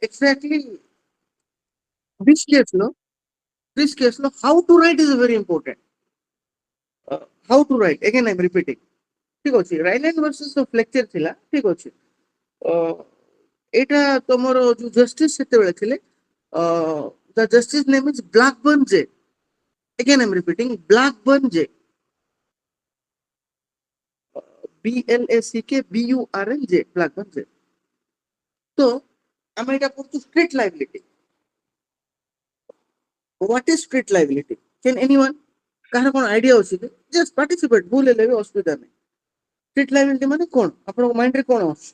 exactly this case, no? This case, no? How to write is very important. How to write? Again, I'm repeating. ठीक ଅଛି ରାଇଲାଣ୍ଡ versus ଫ୍ଲେକ୍ଚର ଥିଲା ଠିକ ଅଛି ଏଇଟା ତମର ଯୋଉ ଜଷ୍ଟିସ ସେତେବେଳେ ଥିଲେ the justice name is Blackburn J again I'm repeating Blackburn J BLACK BURN J Blackburn J तो ଆମେ ଏଇଟା କରୁଛୁ street liability what is street liability can anyone କାହାର କଣ ଆଇଡିଆ ଅଛି କି just participate ଭୁଲ ହେଲେ ବି ଅସୁବିଧା ନାହିଁ ଷ୍ଟ୍ରିଟ୍ ଲାଇବିଲିଟି ମାନେ କଣ ଆପଣଙ୍କ ମାଇଣ୍ଡରେ କଣ ଅଛି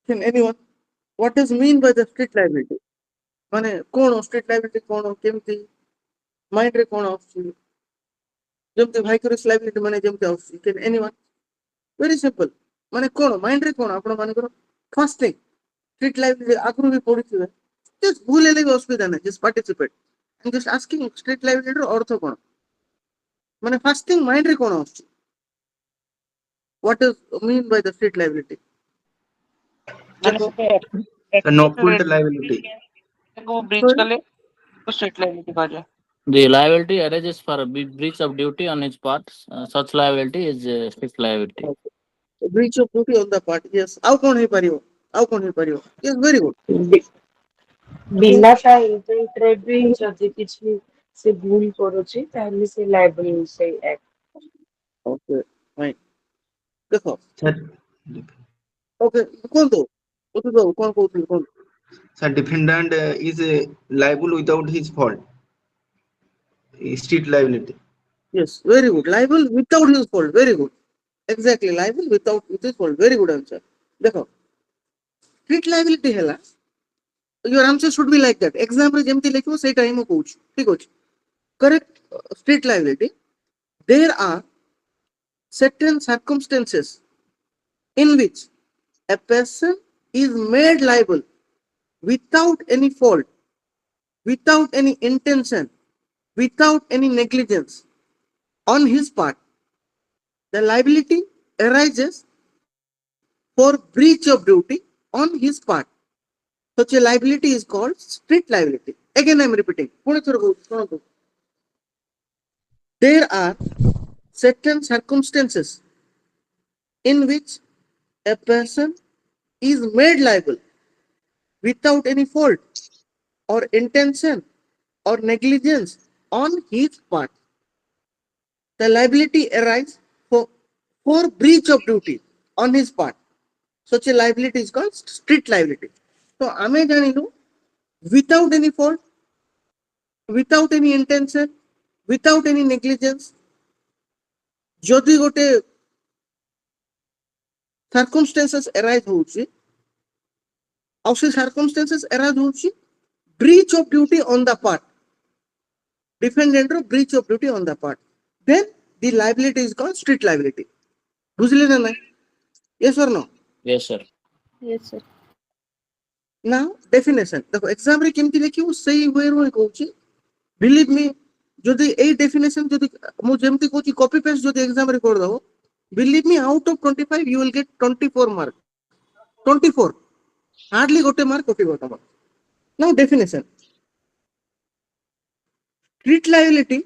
can anyone what is mean by the street liability ମାନେ କଣ ଷ୍ଟ୍ରିଟ୍ ଲାଇବିଲିଟି କଣ କେମିତି ମାଇଣ୍ଡରେ କଣ ଆସୁଛି ଯେମିତି ଭାଇକରିୟସ୍ ଲାଇବିଲିଟି ମାନେ ଯେମିତି ଆସୁଛି can anyone very simple ମାନେ କଣ ମାଇଣ୍ଡରେ କଣ ଆପଣ ମାନଙ୍କର ଫାର୍ଷ୍ଟ ଥିଙ୍ଗ ଷ୍ଟ୍ରିଟ୍ ଲାଇବିଲିଟି ଆଗରୁ ବି ପଢିଥିବେ just ଭୁଲ ହେଲେ ବି ଅସୁବିଧା ନାହିଁ just participate I'm just asking street liability ର ଅର୍ଥ କଣ ମାନେ ଫାର୍ଷ୍ଟ ଥିଙ୍ଗ ମାଇଣ୍ଡରେ କଣ ଆସୁଛି what is mean by the street liability ମାନେ ଦେଖ ସେଟା no fault liability. को ब्रीच sorry कले तो स्ट्रेट लाइबिलिटी कहा जाए The liability arises for a breach of duty on its part. Such liability is strict liability. breach of duty on the part yes ଆଉ କଣ ହେଇପାରିବ yes very good बिना ତା ଇଣ୍ଟେଣ୍ଟରେ ବି ଯଦି କିଛି ସେ ଭୁଲ କରୁଛି ତାହେଲେ ସେ ଲାଇବଲ୍ ସେଇ ଆକ୍ଟ okay fine ଦେଖ Sir, okay କୁହନ୍ତୁ ବୁଝି ବାବୁ କଣ କହୁଥିଲି କୁହନ୍ତୁ sir, defendant is liable without his fault. Street liability. yes very good liable without his fault very good exactly liable without his fault very good answer ଦେଖ street liability ହେଲା your answer should be like that exam ରେ ଯେମିତି ଲେଖିବ ସେଇଟା ହିଁ ମୁଁ କହୁଛି ଠିକ ଅଛି correct street liability there are certain circumstances in which a person is made liable without any fault without any intention without any negligence on his part the liability arises for breach of duty on his part such a liability is called street liability again I'm repeating ପୁଣି ଥର କହୁଛି ଶୁଣନ୍ତୁ there are certain circumstances in which a person is made liable without any fault or intention or negligence on his part the liability arises for breach of duty on his part such a liability is called street liability so ଆମେ ଜାଣିଲୁ without any fault without any intention without any negligence ଯଦି ଗୋଟେ circumstances arise ହଉଛି ଆଉ ସେ circumstances arise ହଉଛି breach of duty on the part defendant ର breach of duty on the part then the liability is called street liability ବୁଝିଲେ ନା ନାଇଁ yes or no Yes, sir. yes sir now definition ଦେଖ exam ରେ କେମିତି ଲେଖିବୁ ସେଇ way ରୁ ହିଁ କହୁଛି believe me ଯଦି ଏଇ definition ଯଦି ମୁଁ ଯେମିତି କହୁଛି copy paste ଯଦି exam ରେ କରିଦବ believe me out of 25 you will get 24 mark 24 hardly ଗୋଟେ mark କଟିବ ତମର now definition street liability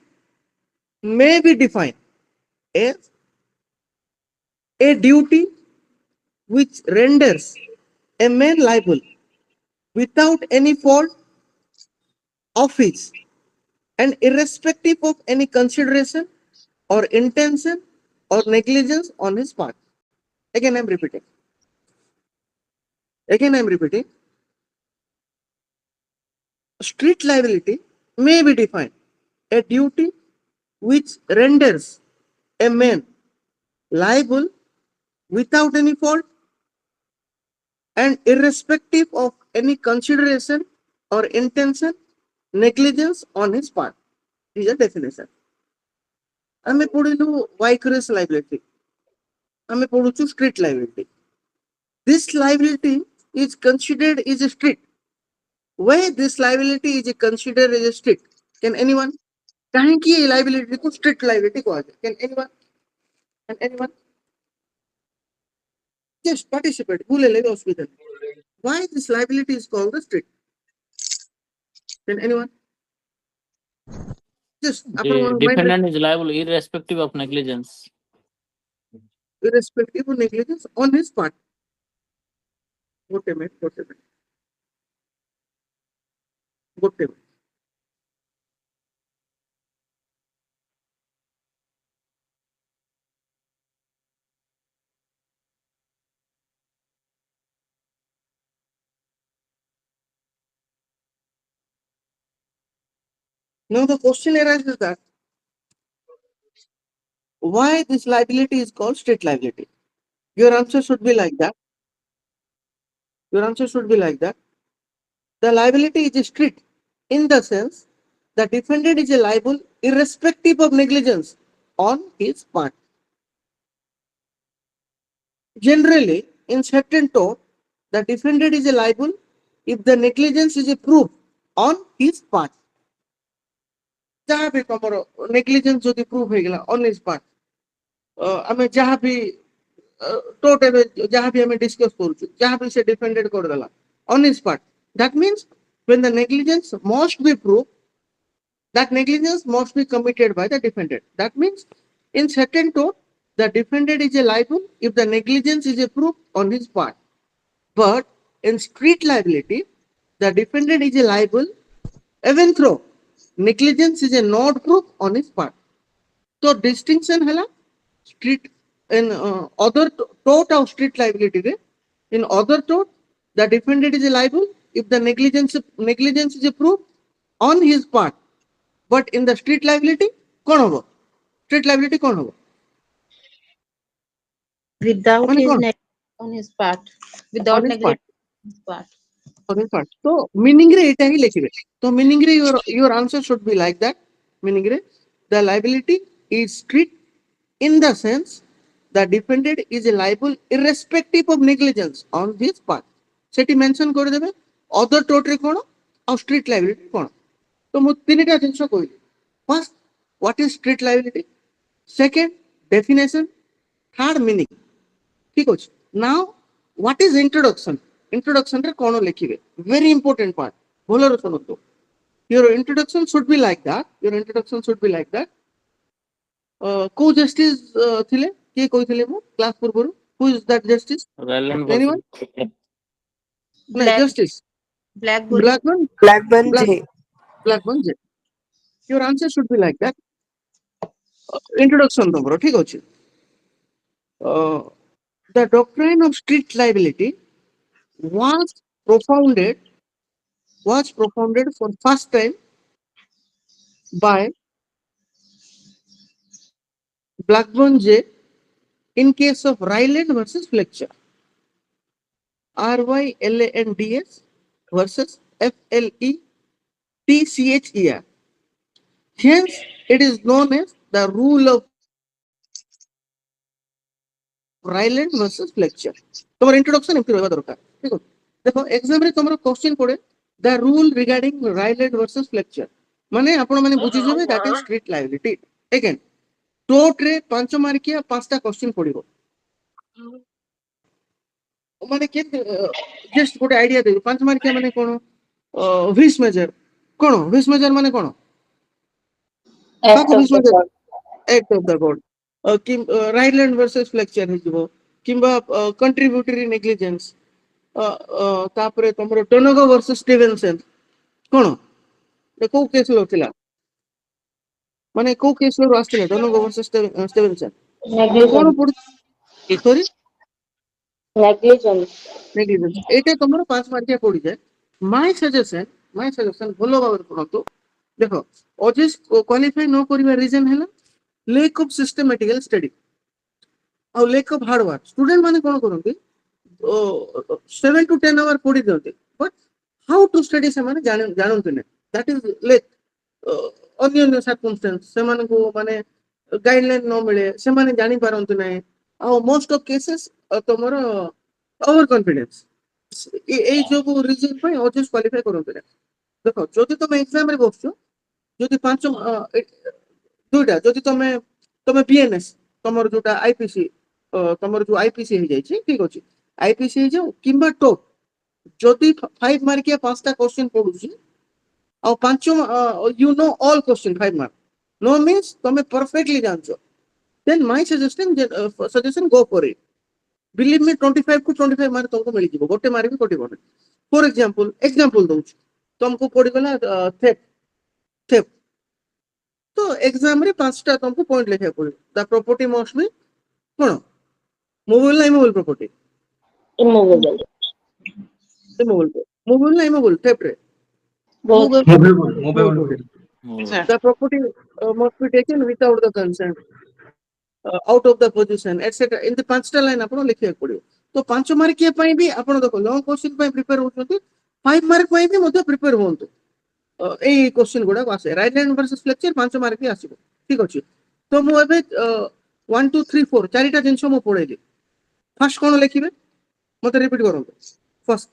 may be defined as a duty which renders a man liable without any fault of his and irrespective of any consideration or intention or negligence on his part again I'm repeating street liability may be defined a duty which renders a man liable without any fault and irrespective of any consideration or intention negligence on his part is a definition ଆମେ ପଢିଲୁ vicarious liability ଆମେ ପଢୁଛୁ street liability this liability is considered is a street why this liability is considered as a street can anyone काहेकि ये liability को street liability କୁହାଯାଏ can anyone just participate भूल ले असुविधा Why this liability is called the street? Can anyone? Just The defendant is liable irrespective of negligence. irrespective of negligence on his part. Good payment, good payment. Good payment. Now the question arises that why this liability is called street liability? Your answer should be like that. Your answer should be like that. The liability is street in the sense the defendant is liable irrespective of negligence on his part. Generally, in certain tort, the defendant is liable if the negligence is proved on his part. जहाँ भी तमरो negligence जदि prove होइगला on his part, हमें जहाँ भी tort में जहाँ भी हमें discuss करूँ, जहाँ भी से defendant कर देला on his part. That means when the negligence must be proved, that negligence must be committed by the defendant. That means in certain tort, the defendant is liable if the negligence is proved on his part. But in street liability, the defendant is liable even though negligence is not proved on his part. So distinction है street in other tort of street liability रे, in other tort the defendant is liable if the negligence is proved on his part. But in the street liability कौन होगा? Street liability कौन होगा? Without माने his कौन? on his part. Without On his part. negligence on his part. On his part. So meaning रे इटा ही लिखिबे. So meaning रे your answer should be like that. Meaning रे the liability is street in the sense the defendant is liable irrespective of negligence on his part. सेटी mention कर देबे other tort रे कोन और street liability कोन. तो मु तीनटा जिंस कहली. First, what is street liability? Second, definition. Third, meaning. ठीक अछि. Now, what is introduction? Introduction रे कोन लिखिबे? Very important part. भोलर सुनतो. Your introduction should be like that. Your introduction should be like that. को justice थिले के कहिथिले मु class पूर्वरु who is that justice? Ryland Anyone? versus No, Black, justice. Blackburn. Blackburn. Blackburn Black- J. Blackburn J. Your answer should be like that. Introduction tomro ठीक अछि. The doctrine of street liability was propounded for first time by Blackburn J in case of Ryland versus Fletcher. RYLANDS versus FLETCHER. Hence, it is known as the rule of Ryland versus Fletcher. तुम्हारा introduction एमती रहबा दरकार. ठीक है. देखो exam रे तुम्हारा question पड़े the rule regarding Ryland versus Fletcher. माने आपण माने बुझी जेबे that is street liability. Again, tort रे 5 मार्किया 5टा क्वेश्चन पड़िबो. माने के जस्ट गोटे आइडिया देबे 5 मार्किया माने कोन विस मेजर कोन विस मेजर माने कोन Act of the God. act of the god Ryland versus Fletcher हिजबो किंबा contributory negligence तापरे तमरो टोनगो वर्सेस स्टीवेंसन कोन को केस लो थिला माने को केस लो आस्थिला टोनगो वर्सेस स्टीवेंसन कोन Negligence. पड़ सॉरी Negligence. negligence एटा तमरो 5 मार्किया पड़ी जाय my suggestion भलो भाବରେ पढतो देखो ओजिस क्वालिफाई न करिवा रीजन हैला lack of systematical study और lack of hard work student माने कोन करंती 7 to 10 hour पढी दियंती बट हाउ टू स्टडी से माने जानंती ने दैट इज लाइक अन्य सर्कमस्टेंस से माने को माने गाइडलाइन न मिले से माने जानि पारंती नै और मोस्ट ऑफ केसेस तमरो ओवर कॉन्फिडेंस ए जो रीजन पे ओजिस क्वालिफाई करंती ने देखो जदि तुम एग्जाम रे बसछो जदि 5 दुईटा जदि तमे बीएनएस तमर जोटा आईपीसी तमर जो आईपीसी हे जाय छी ठीक अछि आईपीसी हे जाओ किंबा टोट जदि 5 मार्क या 5टा क्वेश्चन पढुची और 5 you know all question 5 mark नो मींस तमे परफेक्टली जानछो then my suggestion go for it. Believe me 25 to 25 mark तुमको मिल जिवो गोटे मार्क भी कटिबो नै. फॉर एग्जांपल दउछ तुमको पड़ी गला थेप तो एग्जाम रे 5टा तुमको पॉइंट लिखे पड़े the property must be cone mobile ना इमोबाइल प्रॉपर्टी immovable. मोबाइल ना इमोबाइल थेप रे Both. Movable property. Sir. the property must be taken without the consent out of the position etc in the 5टा line आपण लिखे पड़ियो तो 5 mark के पई भी आपण देखो लॉन्ग क्वेश्चन पई प्रिपेयर होछथि 5 मार्क पई भी मते प्रिपेयर होंतु ए क्वेश्चन गुडा आसे right hand versus flexure 5 mark के आसीबो ठीक अछि तो मु एबे 1 2 3 4 चारिटा जिंस मु पढेली फर्स्ट कोन लिखिबे मते रिपीट करंतु फर्स्ट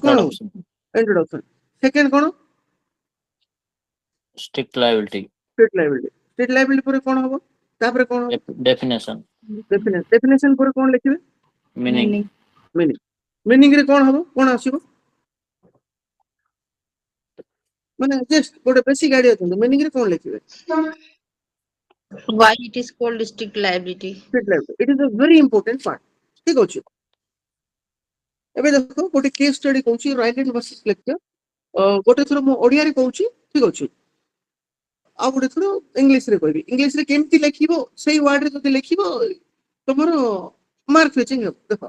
कोन Introduction. इंट्रोडक्शन सेकंड कोन Strict liability. स्टेट लायबिलिटी पर कोन होबो तापर कोन Definition. डेफिनेशन पर कोन लिखिबे Meaning. मीनिंग रे कोन होबो कोन आसीबो माने जस्ट गोटे बेसिक आइडिया दंतु मीनिंग रे कोन लिखिबे Why it is called strict liability? स्टेट liability it is a very important part ठीक अछि एबे देखो गोटे केस स्टडी कहूची राइट हैंड वर्सेस फ्लेक्चर गोटे थरो मो ओडिया रे कहूची ठीक अछि आ गोटे थरो इंग्लिश रे कहबी इंग्लिश रे केमती लिखिबो सेही वर्ड रे जति लिखिबो तमरो मार्क फिचिंग देखो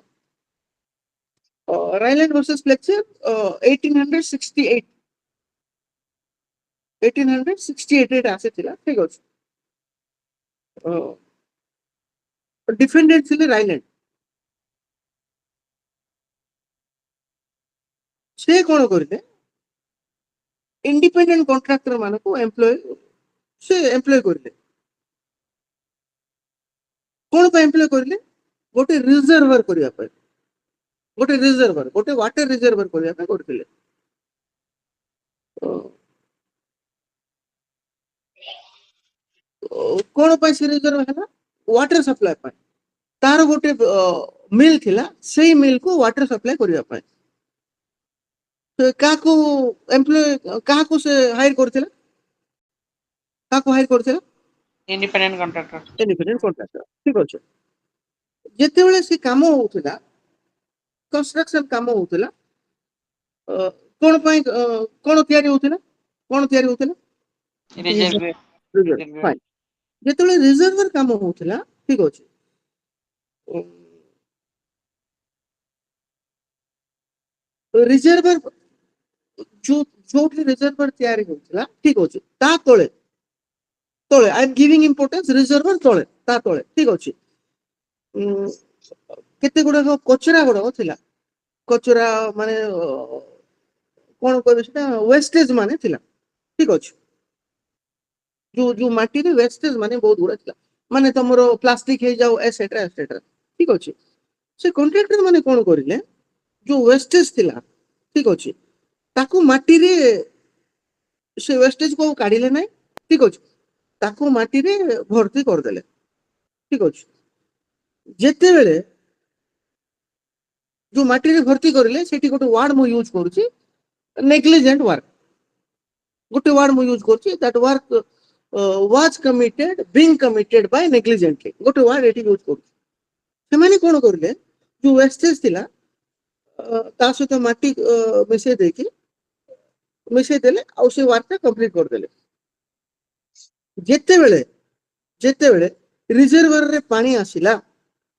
राइट वर्सेस फ्लेक्चर 1868 रे आसे थिला ठीक अछि डिफेंडेंट थिले राइलैंड से कोन करले इंडिपेंडेंट कॉन्ट्रैक्टर मानको एम्प्लॉय से एम्प्लॉय करले कोन पे एम्प्लॉय करले गोटे रिजर्वर करिया पे गोटे वाटर रिजर्वर करिया पे करथिले कोन पे से रिजर्व हैला वाटर सप्लाई पे तार गोटे मिल थिला सेही मिल को वाटर सप्लाई करिया पे तो काको एम्प्लॉय काको से हायर करथिला काको हायर करथिला Independent contractor. इंडिपेंडेंट कॉन्ट्रैक्टर ठीक अछि जेते बेले से काम होउथिला कंस्ट्रक्शन काम होउथिला कोन पई कोन तयारी होउथिला Reserve. रिजर्व फाइन जेते बेले रिजर्वर काम होउथिला ठीक अछि रिजर्वर जो रिजर्वर तयारी होउथिला ठीक अछि ता तळे I am giving importance reservoir तळे ठीक अछि केते गुडा कचरा गुडा थिला कचरा माने कोन कहबे सेटा वेस्टेज माने थिला ठीक अछि जो माटी रे वेस्टेज माने बहुत गुडा थिला माने तमरो प्लास्टिक हे जाऊ एसेट्रा ठीक अछि से कॉन्ट्रैक्टर माने कोन करिले जो वेस्टेज थिला ठीक अछि ताकू माटी रे से वेस्टेज को काढिले नै ठीक अछि ताकू माटी रे भर्ती कर देले ठीक अछि जेते बेले जो माटी रे भर्ती करले सेठी गोटे वर्ड मु यूज करूची नेग्लिजेंट वर्क गोटे वर्ड मु यूज करूची that work was being committed by negligently गोटे वर्ड एठी यूज करूची से माने कोन करले जो वेस्टेज थिला ता सहित माटी मिसे देले आ से वर्क कंप्लीट कर देले जेते बेले रिजर्वर रे पानी आसिला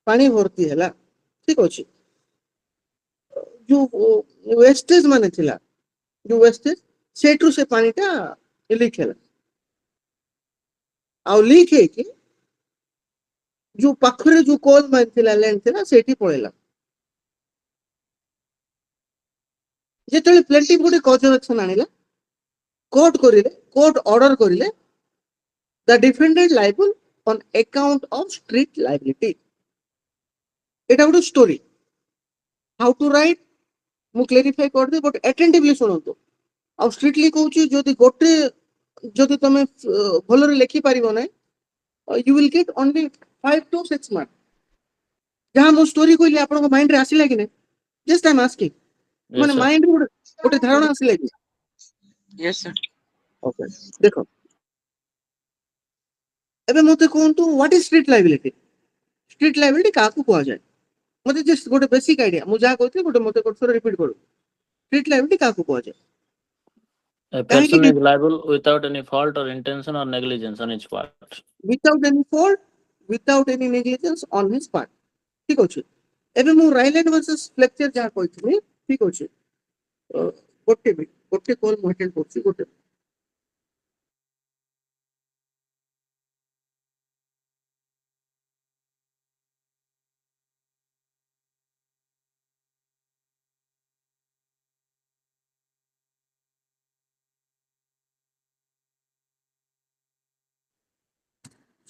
पानी भर्ती हैला ठीक अछि जो वेस्टेज माने थिला जो वेस्टेज सेठू से पानीटा लीक हैला आ लीक है कि जो पाखरे जो कोल माइन थिला लैंड थिला सेठी पळेला जेतले प्लेंटिव गुटे कॉज ऑफ एक्शन आनिला कोर्ट ऑर्डर करिले the defendant liable on account of strict liability एटा गुटे स्टोरी हाउ टू राइट मु क्लेरिफाई कर दे बट अटेंटिवली सुनंतो आ स्ट्रिक्टली कहूची जदि गोटे जदि तमे भलरे लिखि पारिबो नै you will get only 5 to 6 mark जहां मु स्टोरी कहली आपन माइंड रे आसिला कि नै Just I'm asking. Yes, ମାନେ sir. ମାଇଣ୍ଡ ଗୋଟେ ଧାରଣା ଆସିଲା କି? Yes, sir. ଓକେ ଦେଖ ଏବେ ମତେ କୁହନ୍ତୁ what is street liability? Street liability କାହାକୁ କୁହାଯାଏ? ମତେ just ଗୋଟେ ବେସିକ ଆଇଡିଆ ମୁଁ ଯାହା କହିଥିଲି ଗୋଟେ ମତେ ଗୋଟେ ଥର ରିପିଟ କରୁ। Street liability କାହାକୁ କୁହାଯାଏ? A କାହିଁକି person is liable without any fault or intention or negligence on its part. without any fault, without any negligence on his part. ଠିକ ଅଛି ଏବେ ମୁଁ ରାଇଲାଣ୍ଡ ଭର୍ସେସ ଫ୍ଲେକ୍ଚର ଯାହା କହିଥିଲି ଠିକ ଅଛି ଗୋଟେ କଲ୍ ମୁଁ ଆଟେଣ୍ଡ କରୁଛି ଗୋଟେ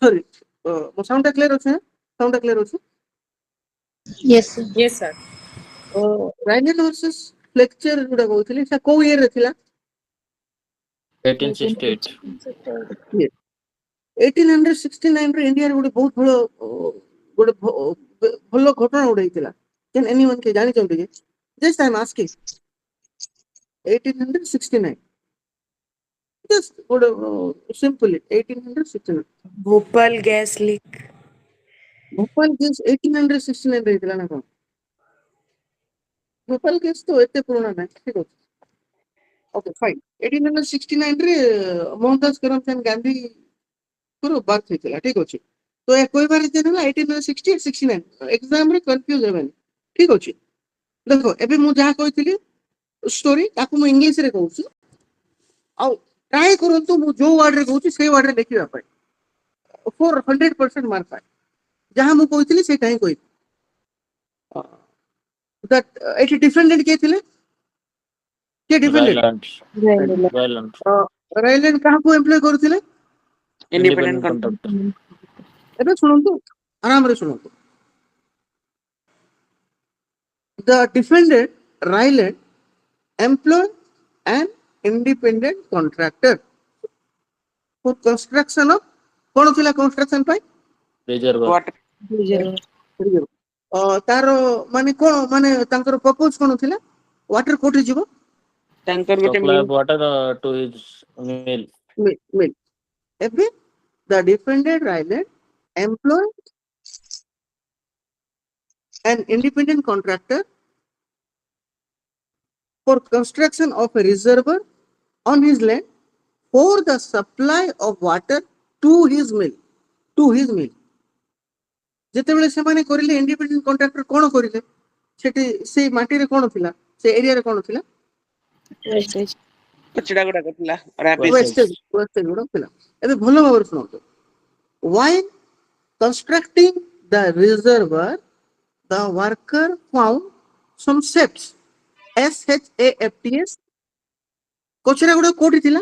ସରି ମୋ ସାଉଣ୍ଡ କ୍ଲିୟର ଅଛି ନା ସାଉଣ୍ଡ କ୍ଲିୟର ଅଛି Yes, sir. Yes, sir. Rylands versus Fletcher ଯୋଉଟା କହୁଥିଲି ସେଟା କୋଉ ଇୟରରେ ଥିଲା 1868. 1869 ରେ ଇଣ୍ଡିଆରେ ଗୋଟେ ବହୁତ ଗୋଟେ ଭଲ ଘଟଣା ଗୋଟେ ହେଇଥିଲା can anyone କିଏ ଜାଣିଛନ୍ତି କି just I'm asking 1869 just ଗୋଟେ simply 1869 Bhopal gas leak. Bhopal case 1869 ରେ ହେଇଥିଲା ନା କଣ ଭୋପାଲ କେସ୍ ତ ଏତେ ପୁରୁଣା ନାହିଁ ଠିକ ଅଛି ଓକେ ଫାଇନ୍ 1869 ରେ ମୋହନଦାସ କରମଚାନ୍ଦ ଗାନ୍ଧୀଙ୍କର ବାର୍ଥ ହେଇଥିଲା ଠିକ ଅଛି ତ ଏ କହିବାର ଯେ ହେଲା 1860 69 ଏକ୍ସାମ ରେ କନଫ୍ୟୁଜ ହେବେନି ଠିକ ଅଛି ଦେଖ ଏବେ ମୁଁ ଯାହା କହିଥିଲି ଷ୍ଟୋରି ତାକୁ ମୁଁ ଇଂଲିଶରେ କହୁଛି ଆଉ ଟ୍ରାଏ କରନ୍ତୁ ମୁଁ ଯୋଉ ୱାର୍ଡରେ କହୁଛି ସେଇ ୱାର୍ଡରେ ଲେଖିବା ପାଇଁ ଫର୍ 100% ମାର୍କ ପାଏ ଯାହା ମୁଁ କହିଥିଲି ସେଇଟା ହିଁ କହିବି ଏଠି ଡିଫେଣ୍ଡେଣ୍ଟ କିଏ ଥିଲେ କିଏ ଡିଫେଣ୍ଡେଣ୍ଟ Ryland. Ryland. ରାଇଲାଣ୍ଡ କାହାକୁ ଏମ୍ପ୍ଲୟ କରୁଥିଲେ Independent Independent contractor. contractor. ଏବେ ଶୁଣନ୍ତୁ ଆରାମରେ ଶୁଣନ୍ତୁ the defendant Ryland employed an independent contractor for construction of କଣ ଥିଲା construction ପାଇଁ Reservoir. Water. ତାର ମାନେ କଣ ମାନେ ତାଙ୍କର ପ୍ରପୋଜ କଣ ଥିଲା ୱାଟର କୋଉଠି ଯିବ Tanker ଗୋଟେ Supply mill. of water to his mill. Mill ଏବେ the defendant Ryland employed an independent contractor for construction of a reservoir on his land for the supply of water to his mill. ଯେତେବେଳେ ସେମାନେ କରିଲେ independent contractor କଣ କରିଲେ ସେଠି ସେଇ ମାଟିରେ କଣ ଥିଲା ସେ ଏରିଆରେ କଣ ଥିଲା Wastage. କଚଡା ଗୁଡାକ ଥିଲା. Rubbish. ୱେଷ୍ଟେଜ ଗୁଡା ଥିଲା ଏବେ ଭଲ ଭାବରେ ଶୁଣନ୍ତୁ while constructing the reservoir the worker found some shafts SHAFTS କଚରା ଗୁଡା କୋଉଠି ଥିଲା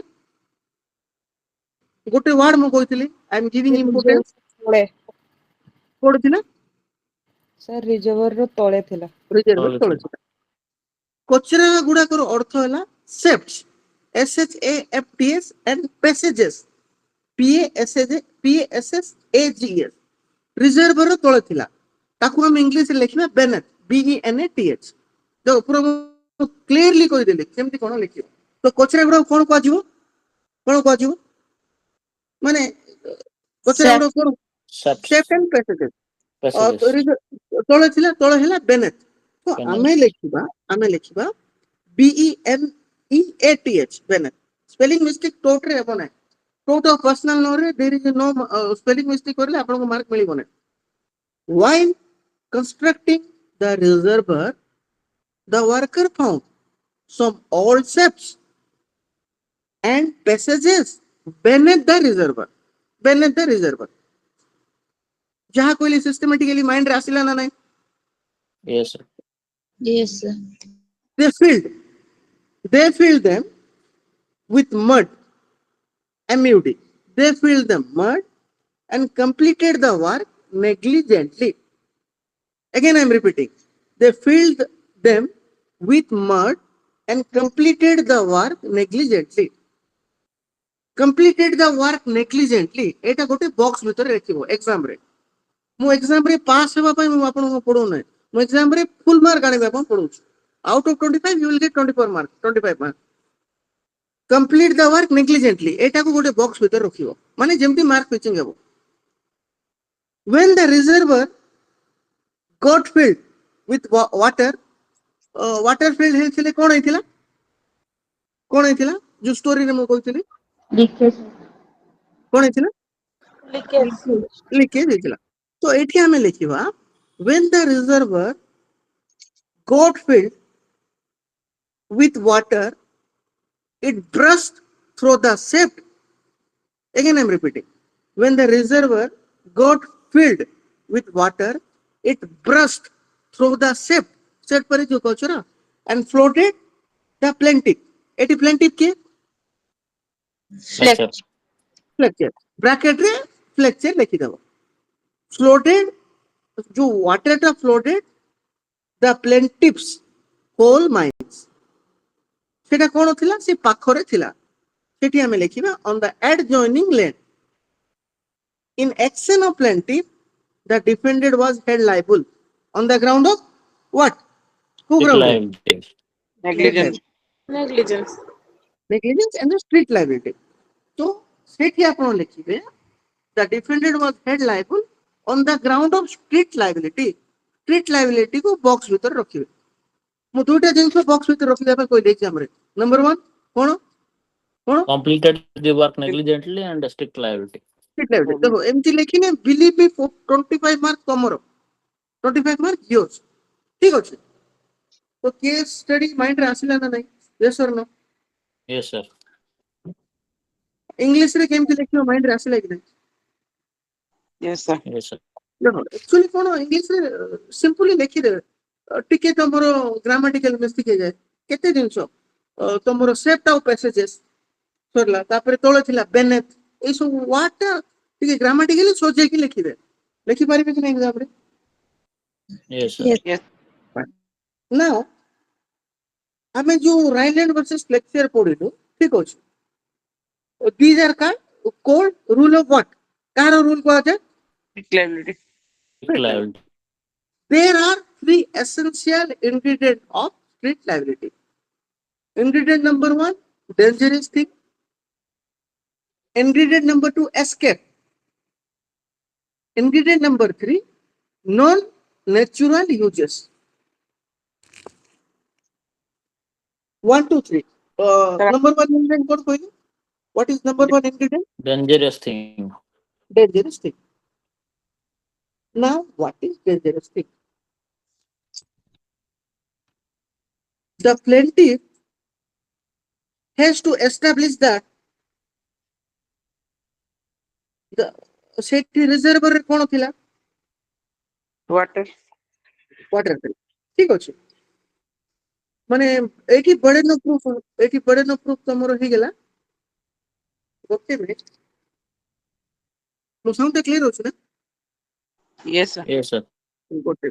ଗୋଟେ ୱାର୍ଡ ମୁଁ କହିଥିଲି ଆଇ ଏମ୍ ଗିଭିଂ ଇମ୍ପୋର୍ଟାନ୍ସ ତଳେ କୋଉଠି ଥିଲା ସାର୍ ରିଜର୍ଭର ର ତଳେ ଥିଲା। ରିଜର୍ଭର ତଳେ ଥିଲା କଚରା ଗୁଡାକର ଅର୍ଥ ହେଲା ସେଫ୍ଟସ୍ SHAFTS and passages PASSAGES ରିଜର୍ଭର ତଳେ ଥିଲା ତାକୁ ଆମେ ଇଂଲିଶରେ ଲେଖିବା ବେନେଥ୍ BENATH ଯୋଉ ପୁରା ମୁଁ କ୍ଲିୟରଲି କହିଦେଲି କେମିତି କଣ ଲେଖିବ ତ କଚରା ଗୁଡାକ କଣ କୁହାଯିବ ମାନେ କଚରା ଗୁଡାକ କଣ Shafts. Shaft and passages Passages. ତଳେ ଥିଲା ତଳେ ହେଲା ବେନେଥ୍ ତ Beneath. ଆମେ ଲେଖିବା BENEATH ବେନେଥ୍ ସ୍ପେଲିଂ ମିଷ୍ଟେକ୍ ଟୋଟରେ ହେବ ନାହିଁ ଟୋଟ ଅଫ ପର୍ସନାଲ ନୋରେ there is no spelling mistake କରିଲେ ଆପଣଙ୍କୁ ମାର୍କ ମିଳିବ ନାହିଁ while constructing the reservoir the worker found some old shafts and passages beneath the reservoir ଯାହା କହିଲି ସିଷ୍ଟମେଟିକାଲି ମାଇଣ୍ଡ ରେ ଆସିଲା ନା ନାହିଁ Yes, sir. Yes, sir. they filled them with mud MUD they filled the mud and completed the work negligently again I am repeating they filled them with mud and completed the work negligently ଏଇଟା ଗୋଟେ box ଭିତରେ ଲେଖିବ exam ରେ ମୁଁ exam ରେ pass ହେବା ପାଇଁ ମୁଁ ଆପଣଙ୍କୁ ପଢଉ ନାହିଁ ମୁଁ ଏକ୍ସାମ୍ ରେ ଫୁଲ୍ ମାର୍କ ଆଣିବା ପାଇଁ ପଡୁଛି। Out of 25 you will get 24 mark, 25 mark. Complete the work negligently, ଏଟାକୁ ଗୋଟେ ବକ୍ସ ଭିତରେ ରଖିବ, ମାନେ ଯେମିତି ମାର୍କ ପିଚିଂ ହେବ। When the reservoir got filled with water, water filled ହେଇଥିଲେ କଣ ହେଇଥିଲା? କଣ ହେଇଥିଲା? ଯୋଉ ଷ୍ଟୋରୀରେ ମୁଁ କହିଥିଲି Leakage. କଣ ହେଇଥିଲା? Leakage. ଲିକେଜ ହେଇଥିଲା। ତ ଏଠି ଆମେ ଲେଖିବା when the reservoir got filled with water, it burst through the shaft. Again I'm repeating. When the reservoir got filled with water, it burst through the shaft. Shaft पर जो कहছো ना, and floated the plaintiff. Eighty plaintiff के Fletcher. Flexure bracket रे flexure लिखि दबो। Floated जो water टा floated the प्लेंटिफ्स coal mines, सेटा कोन थिला? से पाखरे थिला। सेठी हमें लिखिबा on the adjoining land. In action of plaintiff, the defendant was held liable on the ground of what? Who Street ground? liability. Negligence. Negligence. Negligence and the street liability. So सेठी आपण लिखिबे the defendant was held liable on the ground of street liability. Street liability को box भीतर रखिबे। मु दुटा जिंस box भीतर रखि देबा कोइ देछि हमरे। Number 1 cone cone Completed the work negligently and strict liability. street liability। देखो एमती लिखिने बिलीव मी 25 मार्क तमरो, 25 मार्क योर्स। ठीक अछि। तो केस स्टडी माइंड रे आसिला ना नहीं? यस और नो? Yes, sir. इंग्लिश रे केमती लिखियो माइंड रे आसिला कि नहीं? Yes, sir. Yes, sir. देखो एक्चुअली कोन इंग्लिश रे सिंपली लिखि देबे। टिके तमरो ग्रामेटिकल मिस्टेक हे जाय। केते जिंस तमरो सेट ऑफ पैसेजेस सरला, तापर तळे थिला बेनेथ, ए सब वाट टिके ग्रामेटिकली सोजे कि लिखि दे। लिखि पारिबे कि नहीं एग्जाम रे? Yes, sir. Yes. Yes. Now हमें जो राइलैंड वर्सेस फ्लेक्चर पढिलु, ठीक अछि। These are called rule of what? कार रूल को आछे? Street liability. Strict liability. There are three essential ingredients of street liability. Ingredient number 1, dangerous thing. Ingredient number 2, escape. Ingredient number 3, non-natural uses. 1, 2, 3. Number 1 ingredient what for you? What is number 1 ingredient? Dangerous thing. Dangerous thing. Now, what is dangerous thing? The plaintiff has to establish that the safety reservoir कौन थिला? Water. Water थे। ठीक अछि। माने एठी बड़े न proof तमरो हे गेला। गोटे मिनिट। मो साउंड क्लियर होछ ना? Yes, sir. Yes, sir. गोटे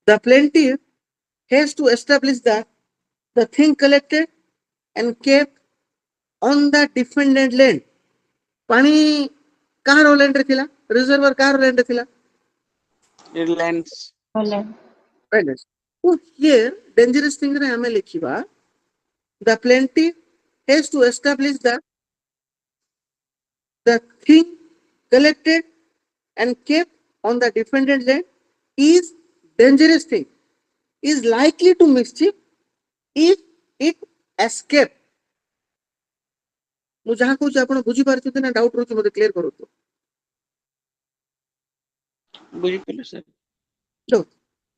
The plaintiff has to establish that the thing collected and kept on the defendant land. पानी कहाँ लैंड रे थिला? रिजर्वर कहाँ लैंड रे थिला? Lands. Right. So here dangerous thing रे हमें लिखिबा the plaintiff has to establish that the thing collected and kept on the defendant land is dangerous thing, is likely to mischief if it escape. मु जहाँ कहूँ आपण बुझी पारछते ना? Doubt रोच मते clear करो तो। बुझिपिलु sir. लो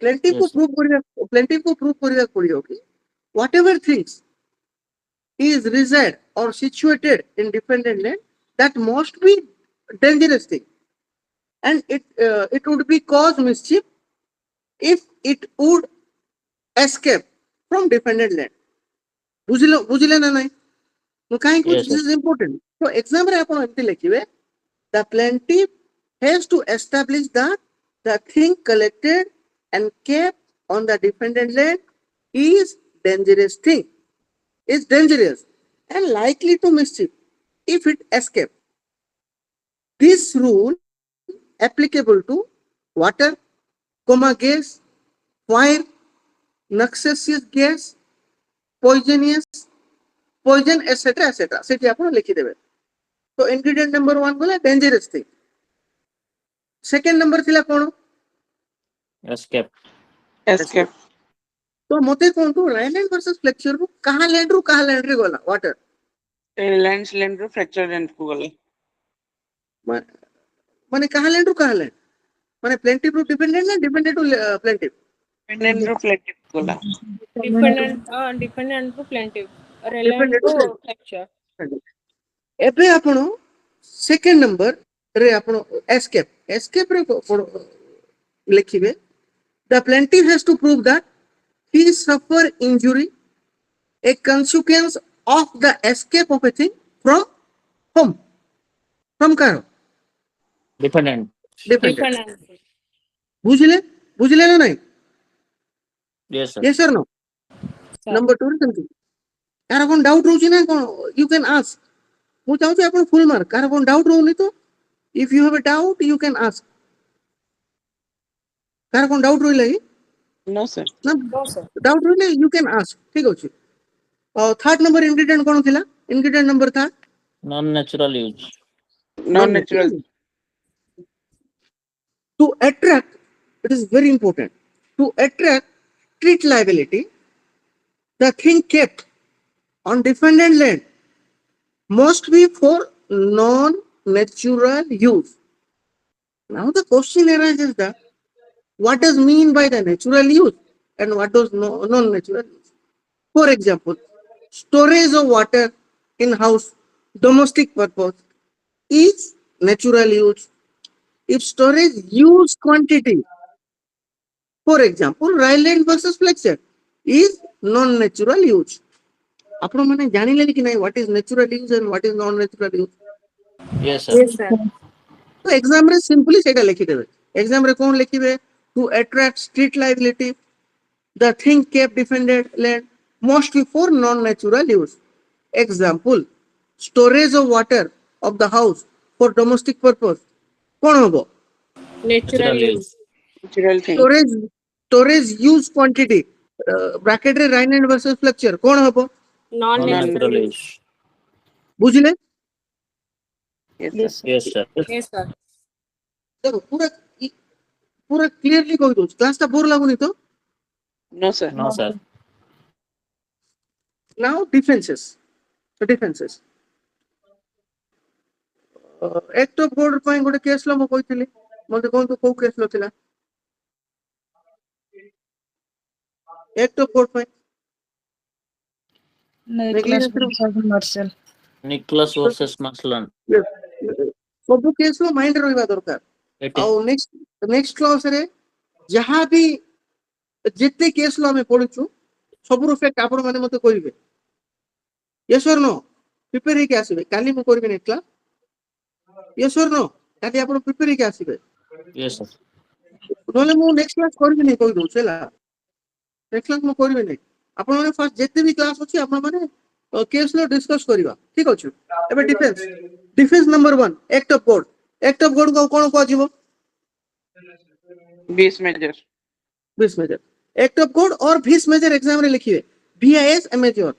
प्लेंटिफ Yes, को sir. प्रूव करिया पड़ियो कि whatever things is reside or situated in defendant land, that must be dangerous thing, and it would be cause mischief if it would escape from defendant land. बुझिले ना नहीं? तो काहे कुछ Yes, this sir. is important. So exam रे आपण एंती लिखिबे the plaintiff has to establish that the thing collected and kept on the defendant land is dangerous thing. is dangerous and likely to mischief if it escape. This rule applicable to water, gas, fire, noxious gas, poisonous, poison, etc. etc. सेठी आपण लिखी देबे. तो ingredient number 1 बोला dangerous thing. Second number थिला कोन? Escape. Escape. तो मते कोन तो Rhineland versus Fletcher रो कहा लैंड रे गला water. Land cylinder fracture and Google. माने कहा लैंड माने प्लेंटिव रो डिपेंडेंट ना defendant to plaintiff. Dependent reflective Google. Dependent to plaintiff. Relevant to lecture. एबे आपण सेकंड नंबर रे आपण एस्केप रे लिखिबे. The plaintiff has to prove that he suffered injury, a consequence of the escape of a thing from whom? From car Dependent. Dependent. बुझले ना नहीं? Yes, sir. Yes or no? Sir. Number 2 रे समझी. Car कोन doubt रोची ना कोन you can ask. मु चाहू आपण फुल मार्क. कार कोन डाउट रोनी तो if you have a doubt you can ask. कार कोन डाउट रोइला ही? No, sir. ना No, sir. डाउट रोइले you can ask. ठीक अछि. और थर्ड नंबर इंग्रेडिएंट कोन थिला? इंग्रेडिएंट नंबर था Non-natural use. Non-natural. To attract, it is very important, to attract street liability, the thing kept on defendant land must be for non-natural use. Now the question arises that what does mean by the natural use and what does non-natural use? For example, storage of water in house, domestic purpose is natural use. If storage use quantity, for example, Rhineland versus Fletcher is non-natural use. आपण माने जानिले कि नहीं what is natural use and what is non-natural use? Yes, sir. Yes, sir. तो exam रे simply सेटा लिखि देबे. Exam रे कोन लिखिबे? To attract street liability, the thing kept defended land must be for non-natural use. Example, storage of water of the house for domestic purpose. कोन होबो? Natural use. Natural thing. Storage use quantity. Bracket रे Rhineland versus Fletcher कोन होबो? Non-natural Non-natural use. use. बुझले? Yes, sir. Yes, sir. Yes, sir. देखो पूरा clearly कहि दो. क्लासटा bore लागुनी तो? No, sir. No, sir. Now defenses. The defenses. Act of God ପାଇଁ ଗୋଟେ କେସ୍ ଲ ମୁଁ କହିଥିଲି. ମତେ କୋଉ କେସ୍ ଲ ଥିଲା? Act of God ପାଇଁ Nicholas Marshall. Nicholas versus Marsland. ସବୁ କେସ୍ ର ମାଇଣ୍ଡ ରହିବା ଦରକାର. 18. ଆଉ ନେକ୍ସଟ କ୍ଲାସ ରେ ଯାହା ବି ଯେତେ କେସ୍ ଲ ଆମେ ପଢୁଛୁ ସବୁର ଫ୍ୟାକ୍ଟ ଆପଣ ମାନେ ମତେ କହିବେ. yes or no? ପ୍ରିପେୟାର ହେଇକି ଆସିବେ. କାଲି ମୁଁ କରିବି next class. yes or no? କାଲି ଆପଣ ପ୍ରିପେୟାର ହେଇକି ଆସିବେ. Yes, sir. ନହେଲେ ମୁଁ ନେକ୍ସଟ କ୍ଲାସ କରିବି ନାହିଁ କହି ଦଉଛି ହେଲା. ନେକ୍ସଟ କ୍ଲାସ ମୁଁ କରିବି ନାହିଁ. ଆପଣ ମାନେ ଫାର୍ଷ୍ଟ ଯେତେ ବି କ୍ଲାସ ଅଛି ଆପଣ ମାନେ କେସ୍ ର ଡିସ୍କସ କରିବା. ଠିକ ଅଛି. ଏବେ defence number 1 act of God को कौन कहजिवो? Base measure. Vis major. Act of God और विस मेजर एग्जाम रे लिखिबे VIS major.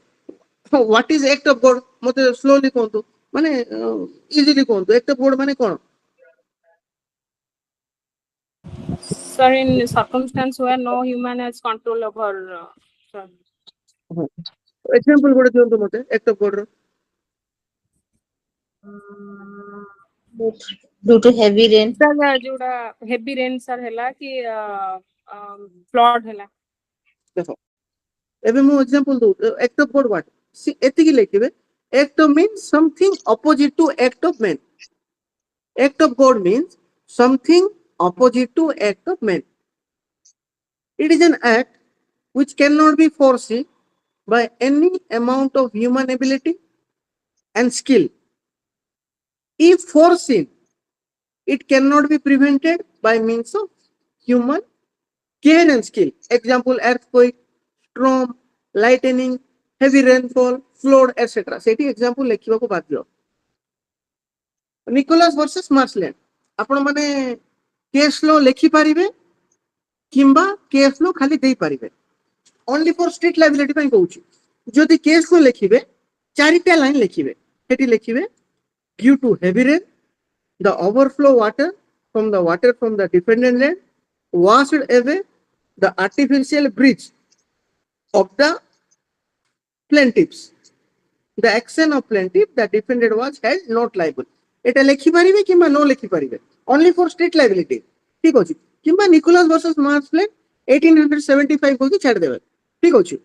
What is act of God? मते स्लोली कहंतु माने इजीली कहंतु. एक्ट ऑफ गॉड माने कोन? Sir, in circumstance where no human has control over. Sir. Example गोटे दियंतु मते एक्ट ऑफ गॉड रो. Due to heavy rain. Sir, जोड़ा heavy rain sir हैला कि flood हैला. देखो एबे मु एग्जांपल दउ. Act of God what? See एति की लिखिबे. Act of means something opposite to act of man. Act of God means something opposite to act of man. It is an act which cannot be foreseen by any amount of human ability and skill. If foreseen, it cannot be prevented by means of human care and skill. Example, earthquake, storm, lightning, heavy rainfall, flood, etc. Sethi example लेखिबा को बाध्य Nicholas versus marshland आपण माने case लो लेखि पारिबे किंबा case लो खाली देई पारिबे only for strict liability पई कहूची जदि केस लो लेखिबे चारिटा लाइन लेखिबे सेठी लेखिबे due to heavy rain the overflow water from the defendant land washed away the artificial bridge of the plaintiffs. The action of plaintiff the defendant was held not liable. এটা লেখি পারিবে কিংবা নো লেখি পারিবে only for street liability ঠিক আছে কিংবা Nicolas versus মার্শল্যান্ড 1875 কইকি ছাড় দেবে ঠিক আছে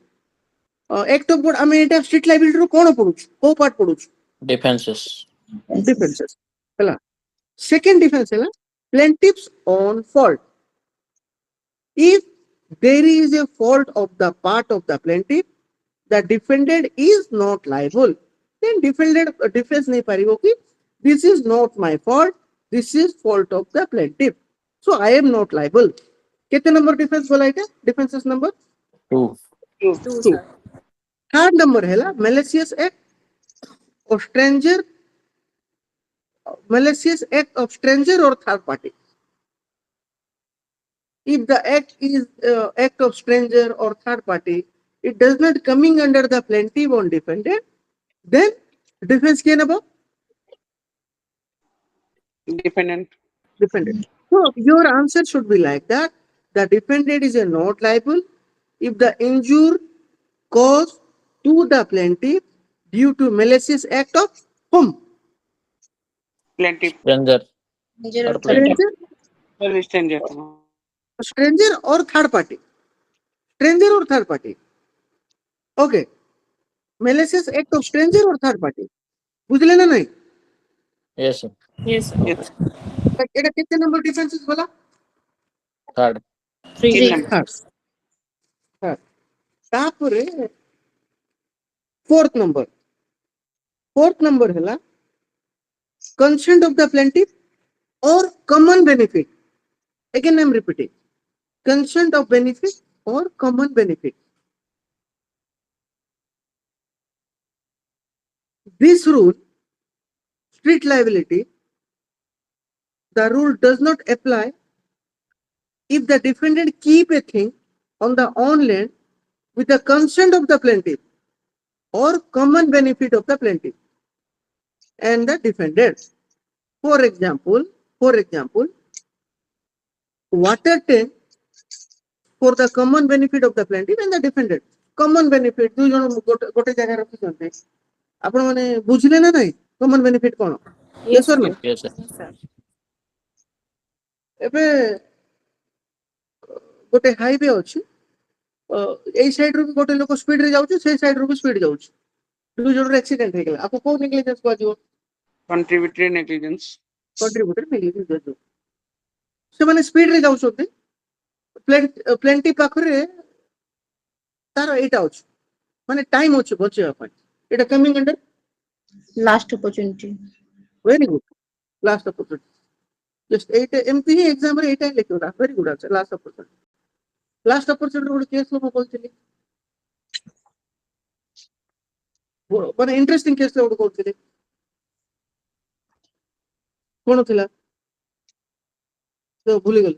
एक्ट ऑफ बोर्ड আমি এটা স্ট্রিট লাইবিলিটি रो কোন পড়ুছি কোন পার্ট পড়ুছি Defenses. ডিফেন্সেস হলা সেকেন্ড ডিফেন্স হলা plaintiffs on fault. If there is a fault of the part of the plaintiff, the defendant is not liable. Then defendant defense nahi paribo ki this is not my fault, this is fault of the plaintiff. So I am not liable. Kete number defense bola eta? Defenses number 2. Two, two. sir. Third number hela malicious act of stranger or third party. If the act is act of stranger or third party, it does not coming under the plaintiff or defendant, then defense kya nabo? Defendant. Defendant. So your answer should be like that. The defendant is not liable if the injury caused to the plaintiff due to malicious act of whom? Plaintiff. Stranger. Danger Or of third plaintiff. Well, stranger. Stranger or third party? Stranger or third party? Okay. Malicious act of stranger or third party? बुझले ना नहीं? Yes, sir. Yes, sir. Yes. এটা कितने number defences बोला? Third. Three. Third. Third. तापुरे fourth number. Fourth number हैला consent of the plaintiff or common benefit. Again I am repeating. Consent of benefit or common benefit. This rule, street liability, the rule does not apply if the defendant keep a thing on the own land with the consent of the plaintiff or common benefit of the plaintiff and the defendant. For example, water tank for the common benefit of the plaintiff and the defendant. Common benefit, ଦୁଇ ଜଣ ଗୋଟେ ଜାଗା ରଖିଛନ୍ତି ଆପଣ ମାନେ ବୁଝିଲେ ନା ନାହିଁ common benefit କଣ? Yes or no? Yes, sir. Yes, sir. ଏବେ ଗୋଟେ ହାଇୱେ ଅଛି ଏଇ ସାଇଡ୍ ରୁ ବି ଗୋଟେ ଲୋକ ସ୍ପିଡ୍ ରେ ଯାଉଛି ସେଇ ସାଇଡ୍ ରୁ ବି ସ୍ପିଡ୍ ଯାଉଛି ଦୁଇ ଜଣର ଆକ୍ସିଡେଣ୍ଟ ହେଇଗଲା ଆପଣ କୋଉ ନେଗ୍ଲିଜେନ୍ସ କୁହାଯିବ? Contributory negligence. କଣ୍ଟ୍ରିବ୍ୟୁଟର ନେଗ୍ଲିଜେନ୍ସ ଦିଆଯିବ ସେମାନେ ସ୍ପିଡ୍ ରେ ଯାଉଛନ୍ତି ପ୍ଲେଣ୍ଟି ପାଖରେ ତାର ଏଇଟା ଅଛି ମାନେ ଟାଇମ୍ ଅଛି ବଞ୍ଚେଇବା ପାଇଁ ଏଇଟା coming under last opportunity. very good last opportunity just eight एमती ही एग्जाम रे एटा लिखोला very good answer last opportunity ଗୋଟେ केस लो बोलथिली माने इंटरेस्टिंग केस लो बोलथिली कोन थिला तो भूली गेल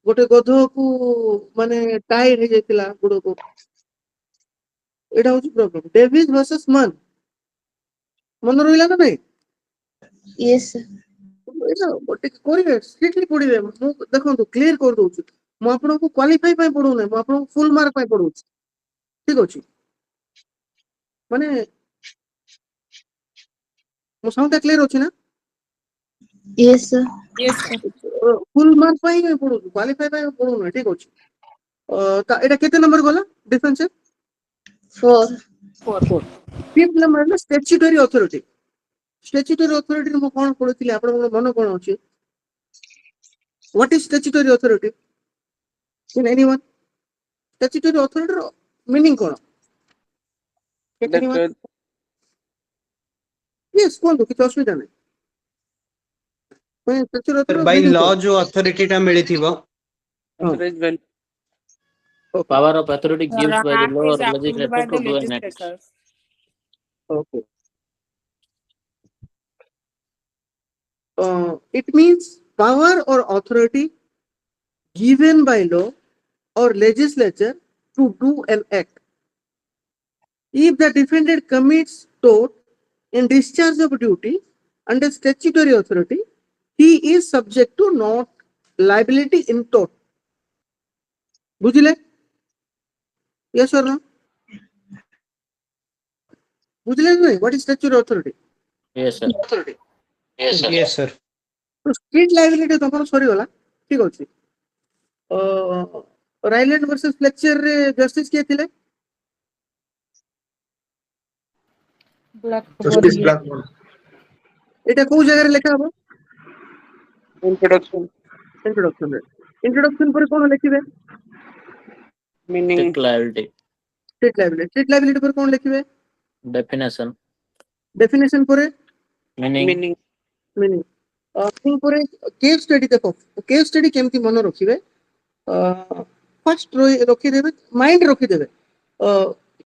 गोटे गध को माने टाई हे जेतिला गुडो को एटा होची प्रॉब्लम डेविस वर्सेस मन रहिला ना नहीं Yes, sir. एटा गोटे करिवे स्ट्रिक्टली पढिवे मु देखंतु क्लियर कर दोछु मु आपन को क्वालिफाई पय पढु नै मु आपन को फुल मार्क पय पढु ठीक अछि माने मु साउंड क्लियर अछि ना Yes, sir. Yes, sir. Full mark पय पढु क्वालिफाई पय पढु नै ठीक अछि ता एटा केते नंबर गला डिफेंस 4. फिफ्थ नंबर है स्टैट्यूटरी अथॉरिटी मु कोन पढुथिली आपन मन कोन अछि what is statutory authority in anyone statutory authority meaning कोन That यस कोन तो किछ असुविधा नै मैं स्टैट्यूटरी अथॉरिटी बाय लॉ जो अथॉरिटी टा मिली थी वो authorized by Power of authority gives by the Act law or is approved by legislature the to do an act. legislature. Okay. It means power or authority given by law or legislature to do an act. If the defendant commits tort in discharge of duty under statutory authority, he is subject to not liability in tort. बुझले? Yes or no? बुझले नहीं? What is statutory authority? Yes, sir. Authority. Yes, sir. तो street liability तमरो sorry होला ठीक अछि Ryland versus flexure रे justice के थिले Justice Blackmore. एटा को जगह रे लिखा हबो Introduction. इंट्रोडक्शन रे इंट्रोडक्शन पर कोन लिखिबे Meaning. Strict liability. Street liability पर कोन लिखिबे Definition. डेफिनेशन पर Meaning. Meaning. मीनिंग थिंग पर केस स्टडी देखो केस स्टडी केमती मन रखिबे फर्स्ट रखि देबे माइंड रखि देबे